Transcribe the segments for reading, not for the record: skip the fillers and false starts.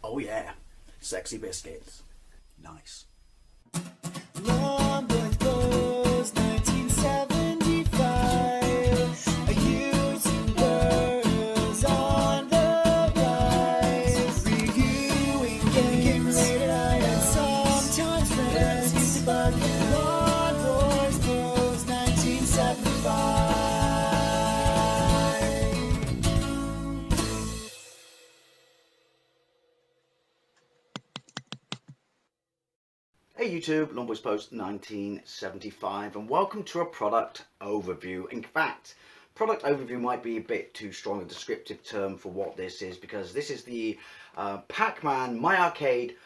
Oh yeah, sexy biscuits. Nice. Long boys blues, 1975. YouTubers on the rise. Reviewing games late at night and sometimes friends. But Long boys blues, 1975. Hey YouTube, Longboys Post 1975, and welcome to a product overview. In fact, product overview might be a bit too strong a descriptive term for what this is, because this is the Pac-Man My Arcade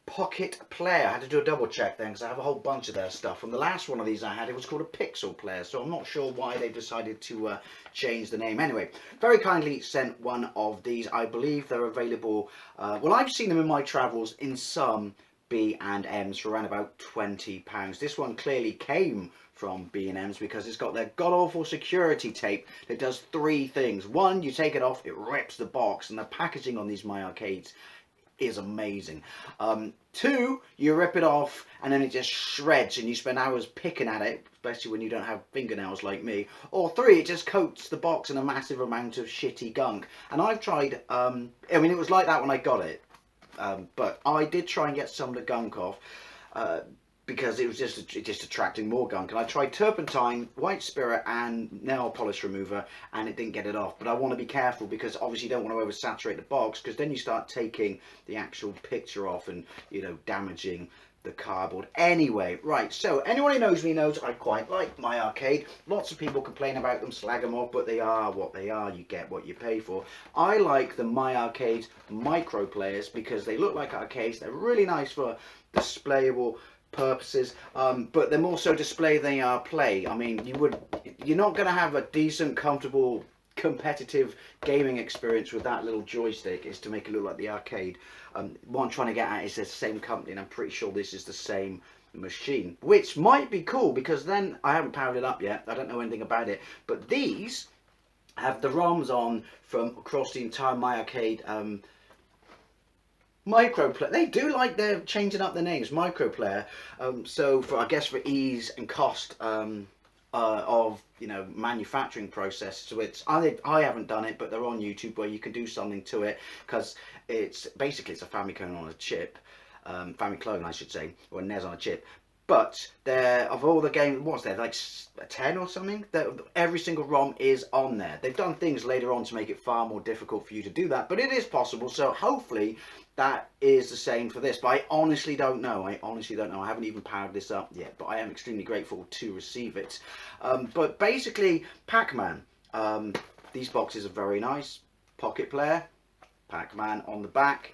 Pocket Player. I had to do a double check then because I have a whole bunch of their stuff. From the last one of these I had, it was called a Pixel Player, so I'm not sure why they decided to change the name. Anyway, very kindly sent one of these. I believe they're available, well, I've seen them in my travels in some B&M's for around about £20. This one clearly came from B&M's because it's got their god-awful security tape that does three things. One, you take it off, it rips the box, and the packaging on these My Arcades is amazing. Two, you rip it off and then it just shreds and you spend hours picking at it, especially when you don't have fingernails like me. Or three, it just coats the box in a massive amount of shitty gunk. And I've tried, I mean, it was like that when I got it. But I did try and get some of the gunk off because it was just attracting more gunk. And I tried turpentine, white spirit and nail polish remover, and it didn't get it off. But I want to be careful because obviously you don't want to oversaturate the box, because then you start taking the actual picture off and, you know, damaging the cardboard. Anyway, right, so anyone who knows me knows I quite like My Arcade. Lots of people complain about them, slag them off, but they are what they are. You get what you pay for. I like the My Arcade micro players because they look like arcades. They're really nice for displayable purposes, but they're more so display than they are play. I mean, you're not going to have a decent, comfortable, competitive gaming experience with that little joystick. Is to make it look like the arcade. What I'm trying to get at is the same company, and I'm pretty sure this is the same machine, which might be cool because then I haven't powered it up yet. I don't know anything about it, but these have the ROMs on from across the entire My Arcade microplayer. They do like they're changing up their names, microplayer. So for, I guess, for ease and cost of, you know, manufacturing process. So it's I haven't done it, but they're on YouTube where you can do something to it, because it's basically, it's a Famicom on a chip, Famiclone I should say, or a NES on a chip. But they're, of all the games, what's there, like 10 or something? Every single ROM is on there. They've done things later on to make it far more difficult for you to do that, but it is possible, so hopefully that is the same for this. But I honestly don't know. I haven't even powered this up yet, but I am extremely grateful to receive it. But basically, Pac-Man. These boxes are very nice. Pocket player, Pac-Man on the back.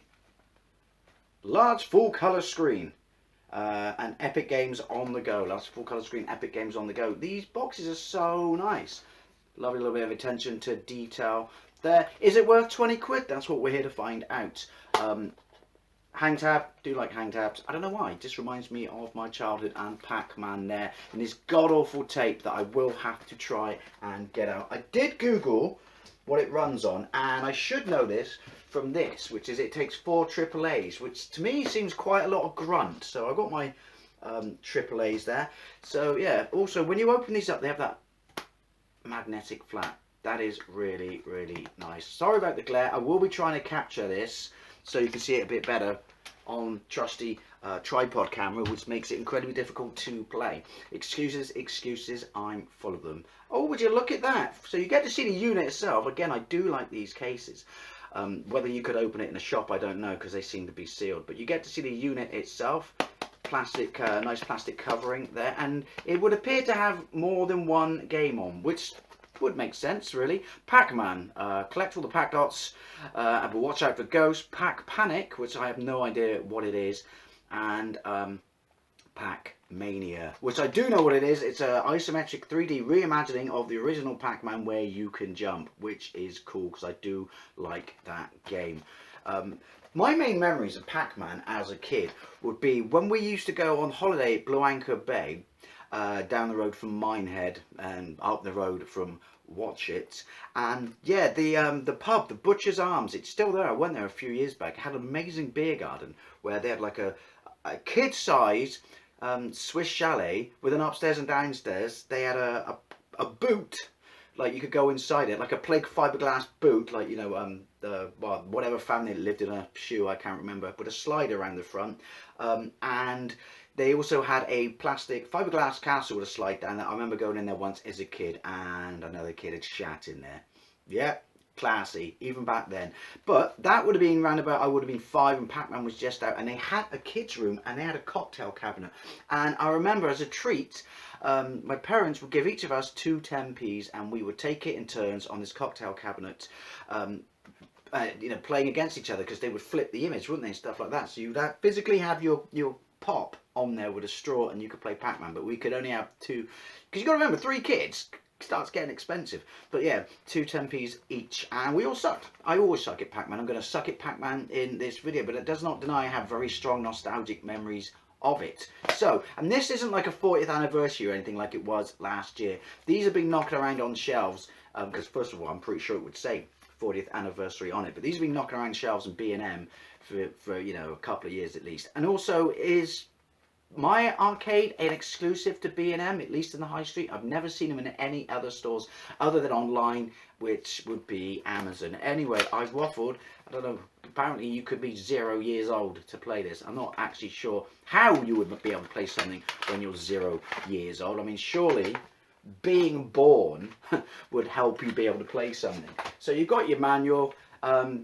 Large full colour screen. And Epic Games on the go. Last full colour screen, Epic Games on the go. These boxes are so nice. Lovely little bit of attention to detail there. Is it worth 20 quid? That's what we're here to find out. Hang tab, do like hang tabs. I don't know why, it just reminds me of my childhood and Pac-Man there. And this god-awful tape that I will have to try and get out. I did Google what it runs on, and I should know this from this, which is it takes 4 AAAs, which to me seems quite a lot of grunt. So I've got my AAAs there. So yeah, also when you open these up, they have that magnetic flap. That is really, really nice. Sorry about the glare. I will be trying to capture this so you can see it a bit better on trusty tripod camera, which makes it incredibly difficult to play. Excuses, I'm full of them. Oh, would you look at that? So you get to see the unit itself. Again, I do like these cases. Whether you could open it in a shop, I don't know, because they seem to be sealed. But you get to see the unit itself. Plastic, nice plastic covering there. And it would appear to have more than one game on, which would make sense, really. Pac-Man, collect all the Pac dots, but watch out for ghosts. Pac-Panic, which I have no idea what it is, and Pac-Mania, which I do know what it is. It's an isometric 3D reimagining of the original Pac-Man where you can jump, which is cool because I do like that game. My main memories of Pac-Man as a kid would be when we used to go on holiday at Blue Anchor Bay, down the road from Minehead and up the road from watch it. And yeah, the pub, the Butcher's Arms, it's still there. I went there a few years back. It had an amazing beer garden where they had like a kid size Swiss chalet with an upstairs and downstairs. They had a boot, like you could go inside it, like a plague fiberglass boot, like, you know, well, whatever family lived in a shoe, I can't remember, but a slide around the front. And they also had a plastic fiberglass castle with a slide down. I remember going in there once as a kid, and another kid had shat in there. Yeah, classy, even back then. But that would have been round about, I would have been 5 and Pac-Man was just out, and they had a kids room and they had a cocktail cabinet. And I remember as a treat, my parents would give each of us 2 10p's, and we would take it in turns on this cocktail cabinet, you know, playing against each other, because they would flip the image, wouldn't they, and stuff like that. So you'd physically have your pop on there with a straw, and you could play Pac-Man, but we could only have 2, because you got to remember, 3 kids starts getting expensive. But yeah, 2 10p's each, and we all sucked. I always suck at Pac-Man. I'm going to suck at Pac-Man in this video, but it does not deny I have very strong nostalgic memories of it. So, and this isn't like a 40th anniversary or anything like it was last year. These have been knocking around on shelves, because first of all, I'm pretty sure it would say 40th anniversary on it, but these have been knocking around shelves in B&M for you know, a couple of years at least. And also, is My Arcade an exclusive to B&M, at least in the high street? I've never seen them in any other stores other than online, which would be Amazon. Anyway, I've waffled. I don't know, apparently you could be 0 years old to play this. I'm not actually sure how you would be able to play something when you're 0 years old. I mean, surely being born would help you be able to play something. So you've got your manual.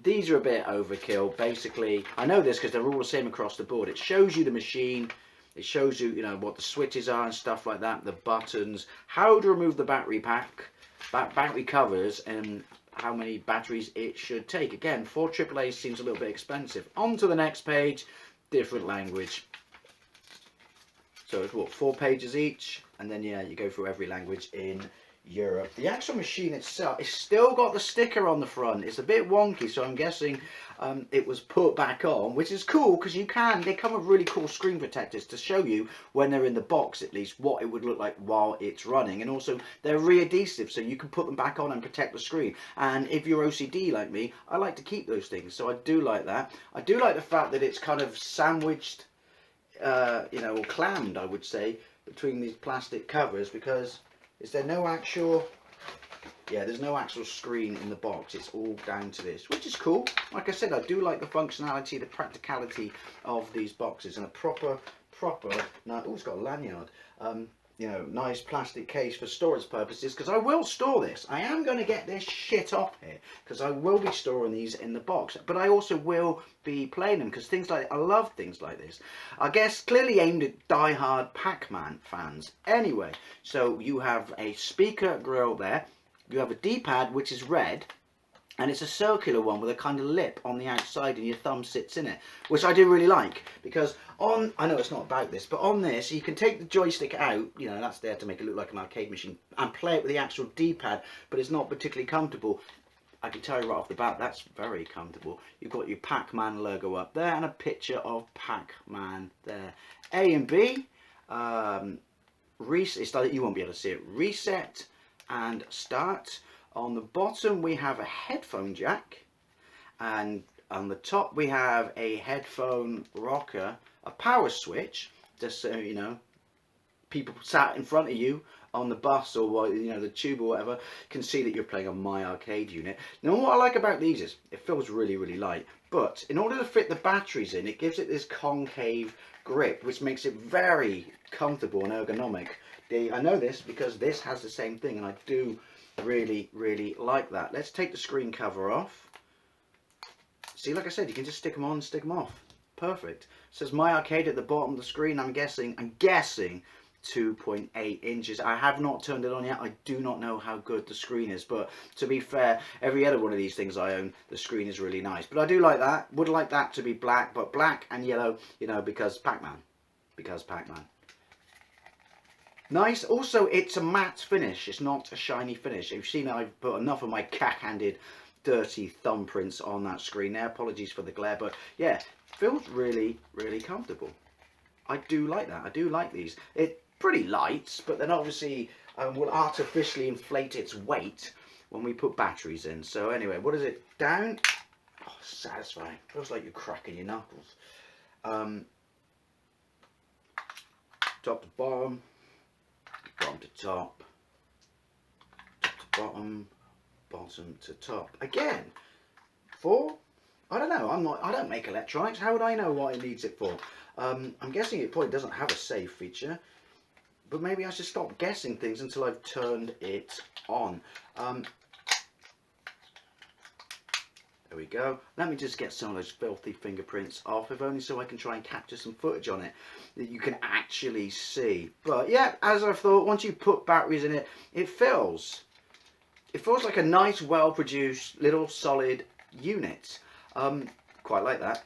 These are a bit overkill. Basically, I know this because they're all the same across the board. It shows you the machine. It shows you, you know, what the switches are and stuff like that, the buttons, how to remove the battery pack, battery covers, and how many batteries it should take. Again, 4 AAA seems a little bit expensive. On to the next page, different language. So it's what, 4 pages each, and then yeah, you go through every language in Europe. The actual machine itself, it's still got the sticker on the front. It's a bit wonky, so I'm guessing it was put back on, which is cool because they come with really cool screen protectors to show you when they're in the box at least what it would look like while it's running. And also they're re-adhesive, so you can put them back on and protect the screen. And if you're OCD like me, I like to keep those things, so I do like that. I do like the fact that it's kind of sandwiched, you know, or clammed, I would say, between these plastic covers, because is there no actual, yeah, there's no actual screen in the box. It's all down to this, which is cool. Like I said, I do like the functionality, the practicality of these boxes, and a proper, now, oh, it's got a lanyard, you know, nice plastic case for storage purposes, because I will store this. I am going to get this shit off here, because I will be storing these in the box, but I also will be playing them, because things like, I love things like this. I guess clearly aimed at die-hard Pac-Man fans. Anyway, so you have a speaker grill there, you have a D-pad which is red, and it's a circular one with a kind of lip on the outside, and your thumb sits in it, which I do really like, because on, I know it's not about this, but on this you can take the joystick out, you know, that's there to make it look like an arcade machine, and play it with the actual D-pad, but it's not particularly comfortable. I can tell you right off the bat, that's very comfortable. You've got your Pac-Man logo up there, and a picture of Pac-Man there. A and B, reset, you won't be able to see it, reset and start. On the bottom we have a headphone jack, and on the top we have a headphone rocker, a power switch, just so you know, people sat in front of you on the bus or, you know, the tube or whatever can see that you're playing a My Arcade unit. Now what I like about these is it feels really, really light, but in order to fit the batteries in, it gives it this concave grip, which makes it very comfortable and ergonomic. I know this because this has the same thing, and I do really, really like that. Let's take the screen cover off. See, like I said, you can just stick them on, stick them off. Perfect. It says My Arcade at the bottom of the screen. I'm guessing 2.8 inches. I have not turned it on yet. I do not know how good the screen is, but to be fair, every other one of these things I own, the screen is really nice. But I do like that. Would like that to be black, but black and yellow, you know, because Pac-Man. Because Pac-Man. Nice. Also, it's a matte finish. It's not a shiny finish. You've seen I've put enough of my cack-handed dirty thumbprints on that screen there. Apologies for the glare, but yeah, feels really, really comfortable. I do like that. I do like these. It's pretty light, but then obviously will artificially inflate its weight when we put batteries in. So anyway, what is it? Down. Oh, satisfying. Feels like you're cracking your knuckles. Top to bottom, bottom to top, top to bottom, bottom to top. Again, 4. I don't know. I don't make electronics. How would I know what it needs it for? I'm guessing it probably doesn't have a save feature. But maybe I should stop guessing things until I've turned it on. There we go. Let me just get some of those filthy fingerprints off, if only so I can try and capture some footage on it that you can actually see. But yeah, as I thought, once you put batteries in it, it feels like a nice, well-produced, little solid unit. Quite like that.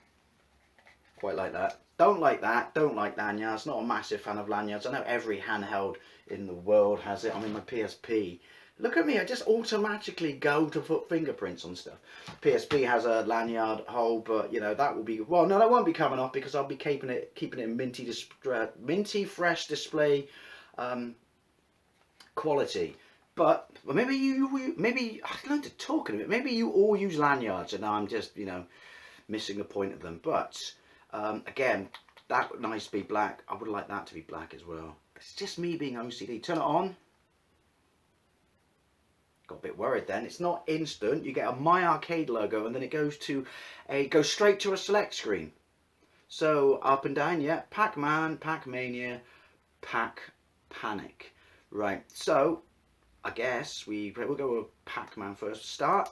Quite like that. Don't like that. Don't like lanyards. Not a massive fan of lanyards. I know every handheld in the world has it. I mean, my PSP. Look at me. I just automatically go to put fingerprints on stuff. PSP has a lanyard hole, but you know that will be. Well, no, that won't be coming off because I'll be keeping it in minty fresh display quality. But maybe I learned to talk in a bit. Maybe you all use lanyards, and I'm just missing the point of them. But again, that would nice to be black. I would like that to be black as well. It's just me being OCD. Turn it on. Got a bit worried then. It's not instant. You get a My Arcade logo, and then it goes straight to a select screen. So up and down, yeah. Pac-Man, Pac-Mania, Pac-Panic. Right. So I guess we'll go with Pac-Man first. Start.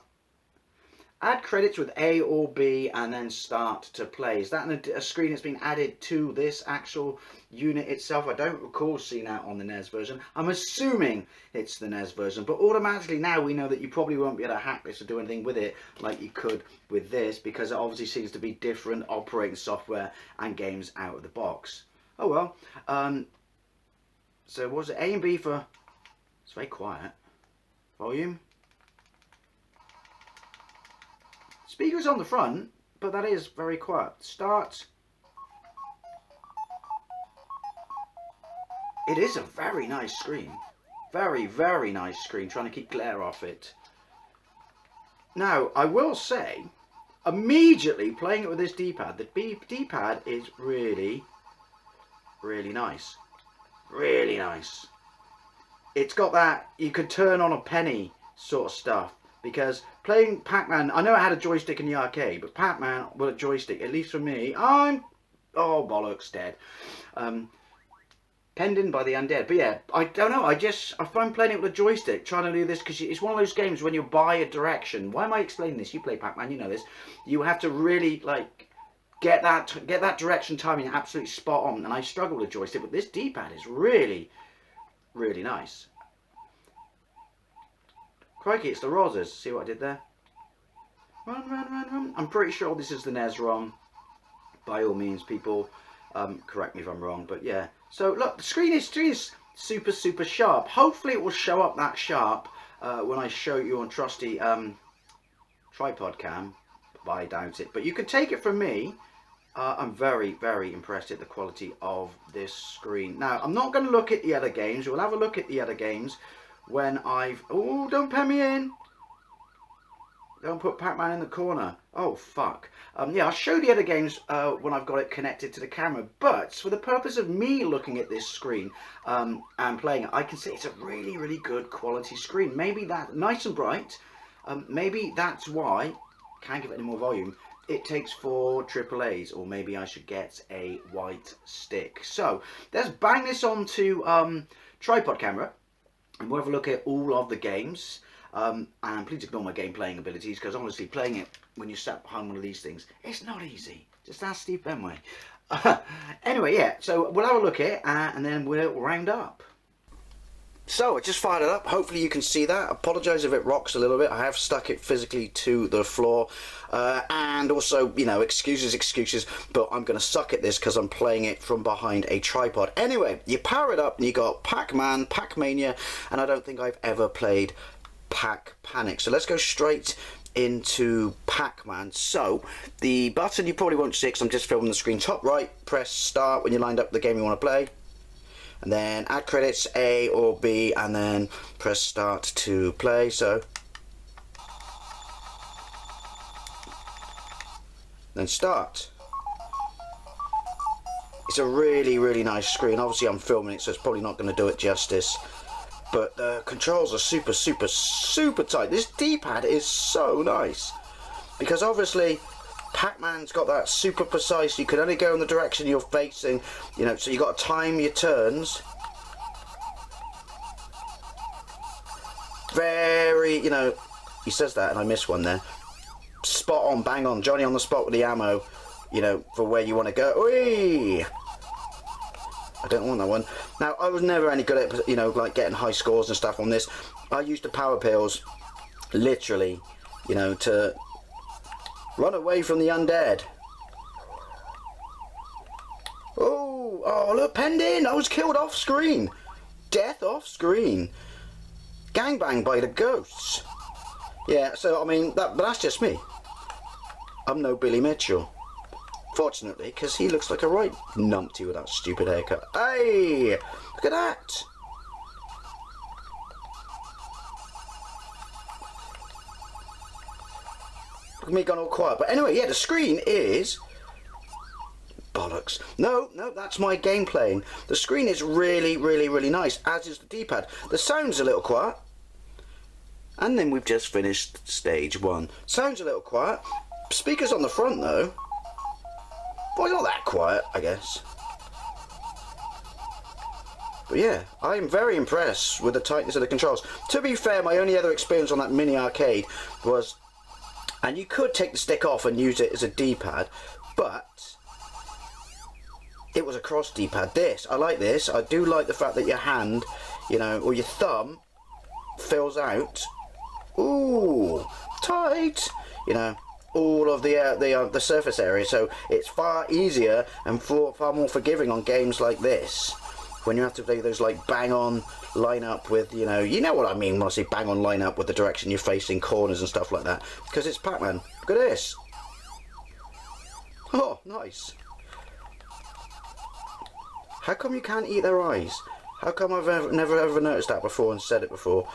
Add credits with A or B and then start to play. Is that a screen that's been added to this actual unit itself? I don't recall seeing that on the NES version. I'm assuming it's the NES version, but automatically now we know that you probably won't be able to hack this or do anything with it like you could with this, because it obviously seems to be different operating software and games out of the box. Oh well. So was it A and B for... It's very quiet. Volume. Speakers on the front, but that is very quiet. Start. It is a very nice screen. Very, very nice screen. Trying to keep glare off it. Now, I will say, immediately playing it with this D-pad, the D-pad is really, really nice. Really nice. It's got that, you could turn on a penny sort of stuff. Because playing Pac-Man, I know it had a joystick in the arcade, but Pac-Man with a joystick, at least for me, oh bollocks, dead. Penned in by the undead. But yeah, I don't know, I find playing it with a joystick, trying to do this, because it's one of those games when you buy a direction. Why am I explaining this? You play Pac-Man, you know this. You have to really, like, get that direction timing absolutely spot on, and I struggle with joystick, but this D-pad is really, really nice. Crikey, it's the roses. See what I did there? Run, run, run, run. I'm pretty sure this is the NES ROM. By all means, people, correct me if I'm wrong, but yeah. So look, the screen is super, super sharp. Hopefully it will show up that sharp when I show you on trusty tripod cam, but I doubt it. But you can take it from me. I'm very, very impressed at the quality of this screen. Now, I'm not going to look at the other games. We'll have a look at the other games when I've... Oh, don't pen me in. Don't put Pac-Man in the corner. Oh, fuck. Yeah, I'll show the other games when I've got it connected to the camera. But for the purpose of me looking at this screen and playing it, I can say it's a really, really good quality screen. Maybe that... Nice and bright. Maybe that's why... Can't give it any more volume. It takes 4 AAAs, or maybe I should get a white stick. So, let's bang this onto tripod camera. And we'll have a look at all of the games. And please ignore my game playing abilities, because honestly, playing it when you're sat behind one of these things, it's not easy. Just ask Steve Benway. Anyway, yeah, so we'll have a look at it, and then we'll round up. So, I just fired it up. Hopefully you can see that. Apologise if it rocks a little bit. I have stuck it physically to the floor. And also, you know, excuses. But I'm going to suck at this because I'm playing it from behind a tripod. Anyway, you power it up and you got Pac-Man, Pac-Mania. And I don't think I've ever played Pac-Panic. So let's go straight into Pac-Man. So, the button you probably won't see because I'm just filming the screen. Top right, press start when you lined up the game you want to play. And then add credits A or B, and then press start to play. So then start. It's a really, really nice screen. Obviously I'm filming it, so it's probably not going to do it justice. But the controls are super, super, super tight. This D-pad is so nice. Because obviously Pac-Man's got that super precise, you can only go in the direction you're facing, you know, so you got to time your turns. Very, you know, he says that and I missed one there. Spot on, bang on, Johnny on the spot with the ammo, you know, for where you want to go. Whee! I don't want that one. Now, I was never any good at, you know, like getting high scores and stuff on this. I used the power pills, literally, you know, to run away from the undead. Oh, look, penned in. I was killed off screen. Death off screen. Gangbanged by the ghosts. Yeah, so, I mean, but that's just me. I'm no Billy Mitchell. Fortunately, because he looks like a right numpty with that stupid haircut. Hey, look at that. Look at me gone all quiet. But anyway, yeah, the screen is... bollocks. No, that's my game playing. The screen is really, really, really nice, as is the D-pad. The sound's a little quiet. And then we've just finished stage 1. Sounds a little quiet. Speakers on the front, though. Well, not that quiet, I guess. But yeah, I'm very impressed with the tightness of the controls. To be fair, my only other experience on that mini arcade was... and you could take the stick off and use it as a D-pad, but... it was a cross D-pad. I like this. I do like the fact that your hand, you know, or your thumb fills out. Ooh, tight. You know, all of the surface area, so it's far easier and far more forgiving on games like this. When you have to do those like bang on line up with, you know what I mean when I say bang on line up with the direction you're facing, corners and stuff like that. Because it's Pac-Man. Look at this. Oh, nice. How come you can't eat their eyes? How come I've never ever noticed that before and said it before?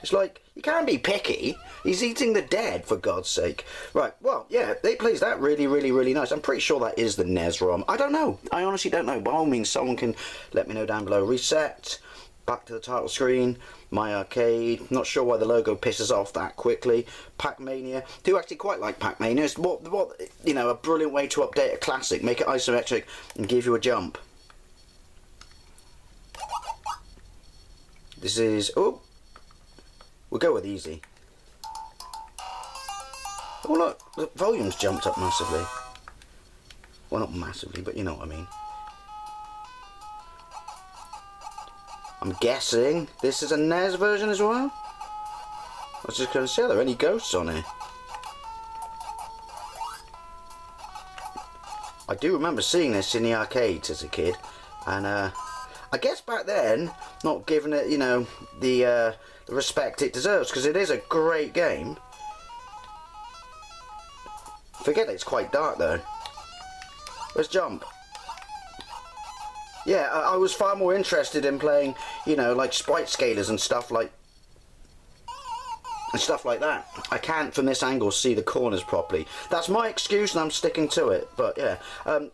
It's like, you can't be picky. He's eating the dead, for God's sake. Right, well, yeah, they plays that really, really, really nice. I'm pretty sure that is the NES ROM. I don't know. I honestly don't know. By all means, someone can let me know down below. Reset. Back to the title screen. My Arcade. Not sure why the logo pisses off that quickly. Pac-Mania. Do actually quite like Pac-Mania. It's what, you know, a brilliant way to update a classic. Make it isometric and give you a jump. This is... oh. We'll go with easy. Oh look, the volume's jumped up massively. Well, not massively, but you know what I mean. I'm guessing this is a NES version as well? I was just going to say, are there any ghosts on here? I do remember seeing this in the arcades as a kid, and I guess back then, not giving it, you know, the respect it deserves, because it is a great game. Forget it's quite dark though. Let's jump. Yeah, I was far more interested in playing, you know, like sprite scalers and stuff like that. I can't from this angle see the corners properly. That's my excuse and I'm sticking to it. But yeah,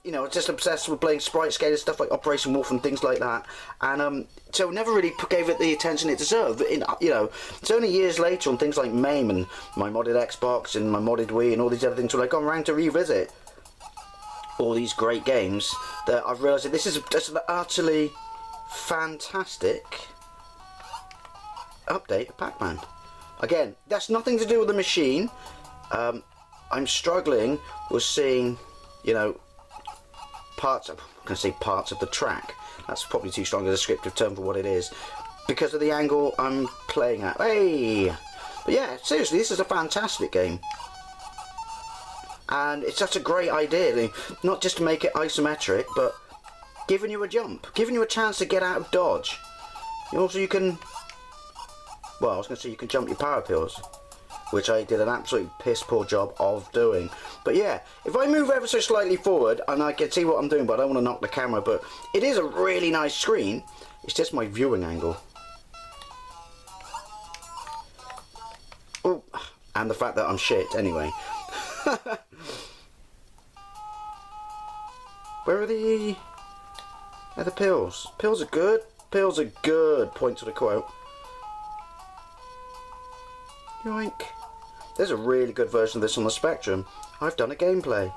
you know, just obsessed with playing sprite scalers, stuff like Operation Wolf and things like that. And so never really gave it the attention it deserved. You know, it's only years later on things like MAME and my modded Xbox and my modded Wii and all these other things where I've gone around to revisit all these great games that I've realised that this is just an utterly fantastic update of Pac-Man. Again, that's nothing to do with the machine. I'm struggling with seeing, you know, parts of the track. That's probably too strong a descriptive term for what it is, because of the angle I'm playing at. Hey! But yeah, seriously, this is a fantastic game. And it's such a great idea, not just to make it isometric, but giving you a jump, giving you a chance to get out of dodge. Also, you can... well, I was going to say you can jump your power pills, which I did an absolute piss poor job of doing. But yeah, if I move ever so slightly forward, and I can see what I'm doing, but I don't want to knock the camera, but it is a really nice screen. It's just my viewing angle. Oh, and the fact that I'm shit anyway. Where are the pills? Pills are good. Pills are good. Point to the quote. Yoink. There's a really good version of this on the Spectrum. I've done a gameplay.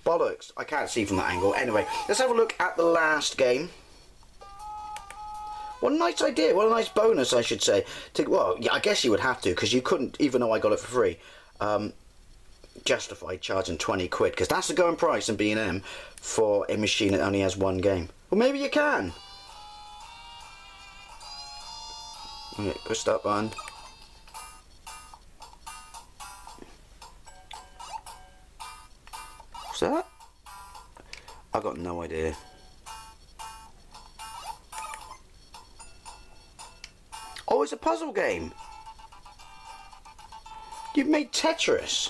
Bollocks. I can't see from that angle. Anyway, let's have a look at the last game. What a nice idea. What a nice bonus, I should say. Well, yeah, I guess you would have to, because you couldn't, even though I got it for free, justify charging 20 quid, because that's the going price in B&M for a machine that only has one game. Well, maybe you can. Right, push that button. What's that? I got no idea. Oh, it's a puzzle game. You've made Tetris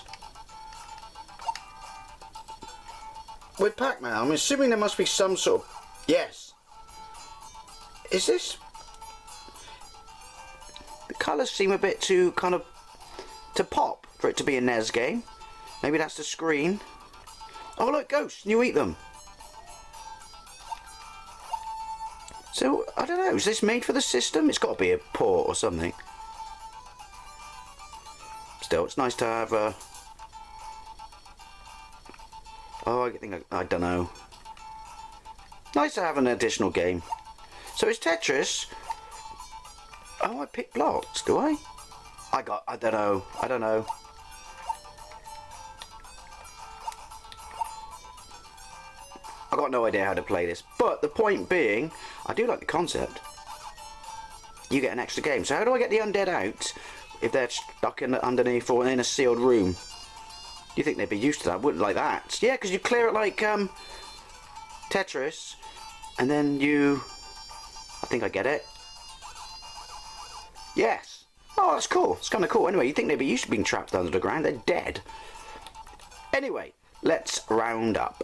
with Pac-Man. I'm assuming there must be some sort of... Yes. Is this... The colours seem a bit too kind of... to pop for it to be a NES game. Maybe that's the screen. Oh look, ghosts, and you eat them. So, I don't know, is this made for the system? It's got to be a port or something. Still, it's nice to have a... Oh, I don't know. Nice to have an additional game. So it's Tetris. Oh, I picked blocks, do I? I don't know. I got no idea how to play this, but the point being, I do like the concept. You get an extra game. So how do I get the undead out if they're stuck underneath or in a sealed room? You think they'd be used to that? Wouldn't like that. Yeah, because you clear it like Tetris, and then you... I think I get it. Yes. Oh, that's cool. It's kind of cool. Anyway, you think they'd be used to being trapped under the ground? They're dead. Anyway, let's round up.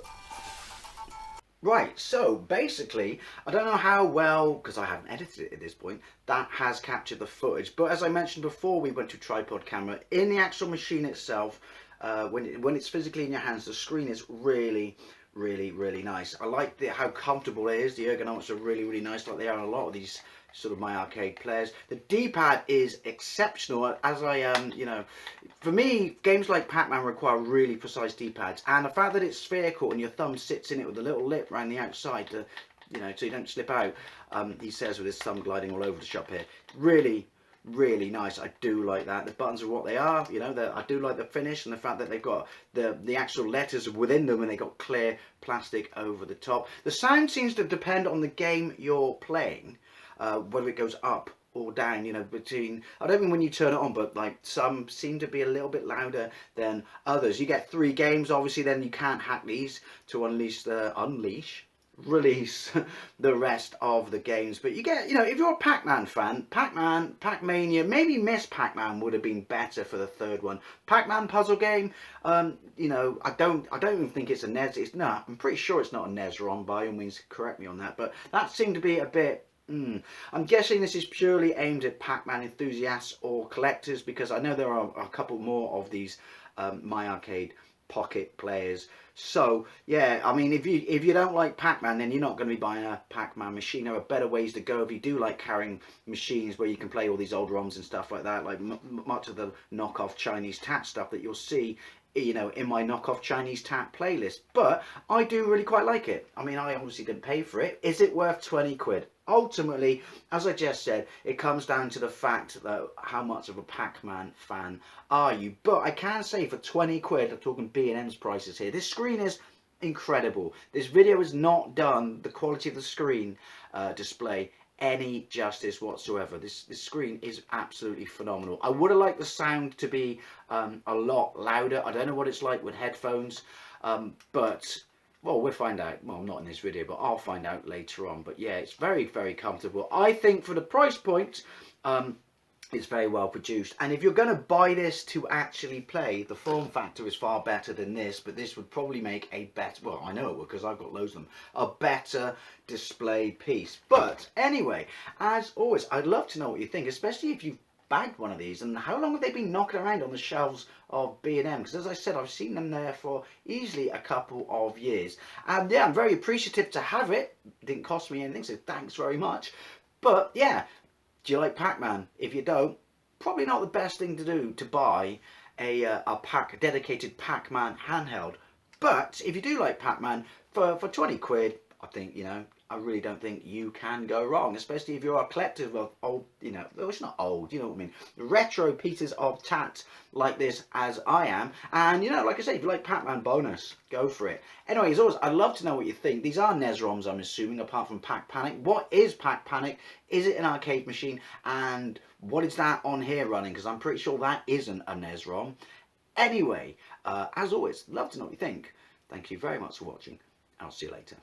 Right, so basically, I don't know how well, because I haven't edited it at this point, that has captured the footage. But as I mentioned before, we went to tripod camera. In the actual machine itself, when it's physically in your hands, the screen is really nice. I like how comfortable it is. The ergonomics are really nice, like they are on a lot of these sort of My Arcade players. The D-pad is exceptional. As you know, for me, games like Pac-Man require really precise D-pads, and the fact that it's spherical and your thumb sits in it with a little lip around the outside to, you know, so you don't slip out. He says with his thumb gliding all over the shop here. Really nice. I do like that. The buttons are what they are, you know. I do like the finish and the fact that they've got the actual letters within them and they got clear plastic over the top. The sound seems to depend on the game you're playing, whether it goes up or down, you know, between, I don't mean when you turn it on, but like some seem to be a little bit louder than others. You get 3 games, obviously, then you can't hack these to release the rest of the games. But you get, you know, if you're a Pac-Man fan, Pac-Man, Pac-Mania, maybe Miss Pac-Man would have been better for the 3rd one. Pac-Man puzzle game, you know, I don't even think it's a NES. No, I'm pretty sure it's not a NES ROM, by all means correct me on that, but that seemed to be a bit... I'm guessing this is purely aimed at Pac-Man enthusiasts or collectors, because I know there are a couple more of these My Arcade Pocket players. So yeah, I mean, if you don't like Pac-Man, then you're not going to be buying a Pac-Man machine. There are better ways to go if you do like carrying machines where you can play all these old ROMs and stuff like that, like much of the knockoff Chinese tat stuff that you'll see, you know, in my knockoff Chinese tat playlist. But I do really quite like it. I mean, I obviously didn't pay for it. Is it worth 20 quid? Ultimately, as I just said, it comes down to the fact that how much of a Pac-Man fan are you. But I can say for 20 quid, I'm talking B&M's prices here, this screen is incredible. This video has not done the quality of the screen display any justice whatsoever. This screen is absolutely phenomenal. I would have liked the sound to be a lot louder. I don't know what it's like with headphones, but... well, we'll find out. Well, not in this video, but I'll find out later on. But yeah, it's very comfortable. I think for the price point, it's very well produced. And if you're going to buy this to actually play, the form factor is far better than this. But this would probably make a better, well, I know it would because I've got loads of them, a better display piece. But anyway, as always, I'd love to know what you think, especially if you've bagged one of these, and how long have they been knocking around on the shelves of B&M? Because as I said, I've seen them there for easily a couple of years. And yeah, I'm very appreciative to have it. It didn't cost me anything, so thanks very much. But yeah, do you like Pac-Man? If you don't, probably not the best thing to do to buy a dedicated Pac-Man handheld. But if you do like Pac-Man, for 20 quid, I think, you know, I really don't think you can go wrong, especially if you're a collector of old, you know, well, it's not old, you know what I mean, retro pieces of tat like this, as I am. And, you know, like I say, if you like Pac-Man bonus, go for it. Anyway, as always, I'd love to know what you think. These are NES ROMs, I'm assuming, apart from Pac-Panic. What is Pac-Panic? Is it an arcade machine? And what is that on here running? Because I'm pretty sure that isn't a NES ROM. Anyway, as always, love to know what you think. Thank you very much for watching. I'll see you later.